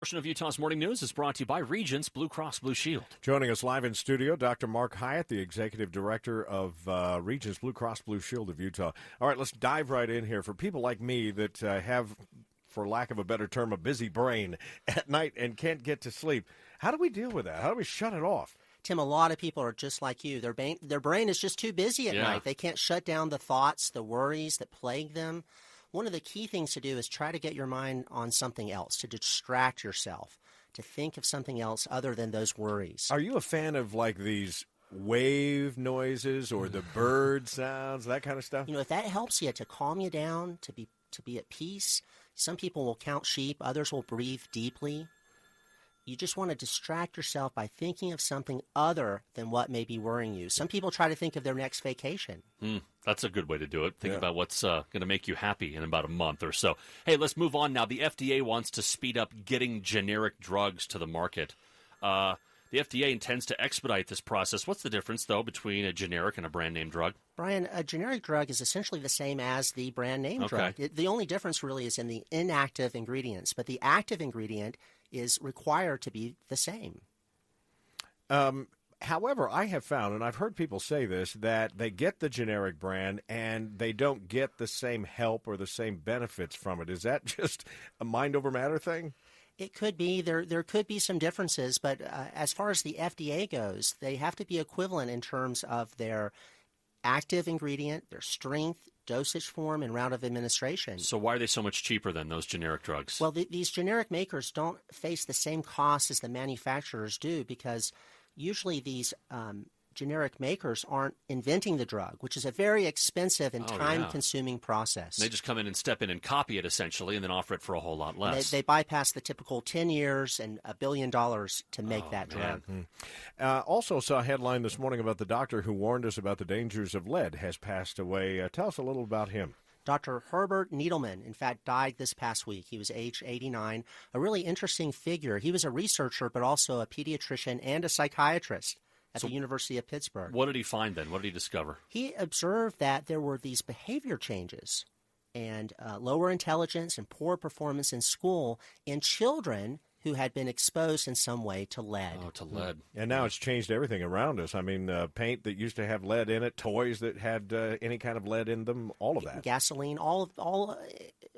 Portion of Utah's Morning News is brought to you by Regence Blue Cross Blue Shield. Joining us live in studio, Dr. Mark Hiatt, the Executive Director of Regence Blue Cross Blue Shield of Utah. All right, let's dive right in here. For people like me that have, for lack of a better term, a busy brain at night and can't get to sleep, how do we deal with that? How do we shut it off? Tim, a lot of people are just like you. Their brain is just too busy at night. They can't shut down the thoughts, the worries that plague them. One of the key things to do is try to get your mind on something else, to distract yourself, to think of something else other than those worries. Are you a fan of like these wave noises or the bird sounds, that kind of stuff? You know, if that helps you to calm you down, to be at peace, some people will count sheep, others will breathe deeply. You just want to distract yourself by thinking of something other than what may be worrying you. Some people try to think of their next vacation. That's a good way to do it. Think about what's going to make you happy in about a month or so. Hey, let's move on now. The FDA wants to speed up getting generic drugs to the market. The FDA intends to expedite this process. What's the difference, though, between a generic and a brand-name drug? Brian, a generic drug is essentially the same as the brand-name drug. The only difference really is in the inactive ingredients, but the active ingredient is required to be the same. However, I have found, and I've heard people say this, that they get the generic brand and they don't get the same help or the same benefits from it. Is that just a mind over matter thing? It could be. There could be some differences, but as far as the FDA goes, they have to be equivalent in terms of their active ingredient, their strength, dosage form, and route of administration. So why are they so much cheaper than those generic drugs? Well, these generic makers don't face the same costs as the manufacturers do because usually these generic makers aren't inventing the drug, which is a very expensive and time-consuming process. They just come in and step in and copy it, essentially, and then offer it for a whole lot less. They bypass the typical 10 years and $1 billion to make that drug. Also saw a headline this morning about the doctor who warned us about the dangers of lead has passed away. Tell us a little about him. Dr. Herbert Needleman, in fact, died this past week. He was age 89, a really interesting figure. He was a researcher, but also a pediatrician and a psychiatrist at the University of Pittsburgh. What did he find then? What did he discover? He observed that there were these behavior changes and lower intelligence and poor performance in school in children who had been exposed in some way to lead. Oh, to lead. And now it's changed everything around us. I mean, paint that used to have lead in it, toys that had any kind of lead in them, all of that. Gasoline, all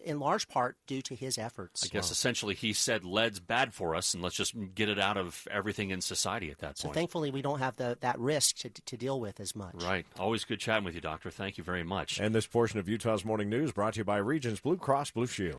in large part due to his efforts. I guess essentially he said lead's bad for us, and let's just get it out of everything in society at that point. So thankfully we don't have that risk to deal with as much. Right. Always good chatting with you, Doctor. Thank you very much. And this portion of Utah's Morning News brought to you by Regence Blue Cross Blue Shield.